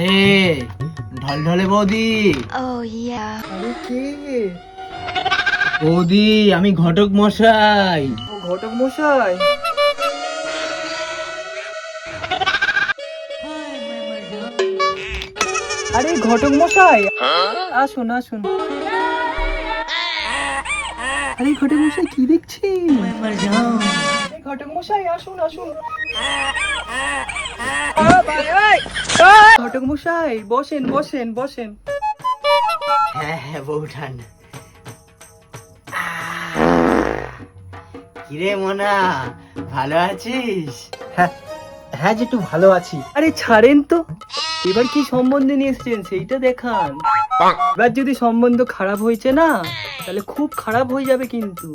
আরে ঢলঢলে বৌদি। আরে কে? বৌদি আমি ঘটক মশাই। ও ঘটক মশাই। আরে ঘটক মশাই, আসুন আসুন। আরে ঘটক মশাই কি দেখছেন? আরে ঘটক মশাই আসুন আসুন। ঘটক মশাই বসেন বসেন বসেন। হ্যাঁ হ্যাঁ বৌঠান। কিরে মোনা, ভালো আছিস? হ্যাঁ হ্যাঁ যেটু ভালো আছি। আরে ছাড়েন তো, এবার কি সম্বন্ধ নিয়ে এসেছেন সেইটা দেখান। এবার যদি সম্বন্ধ খারাপ হয়েছে না, তাহলে খুব খারাপ হয়ে যাবে কিন্তু।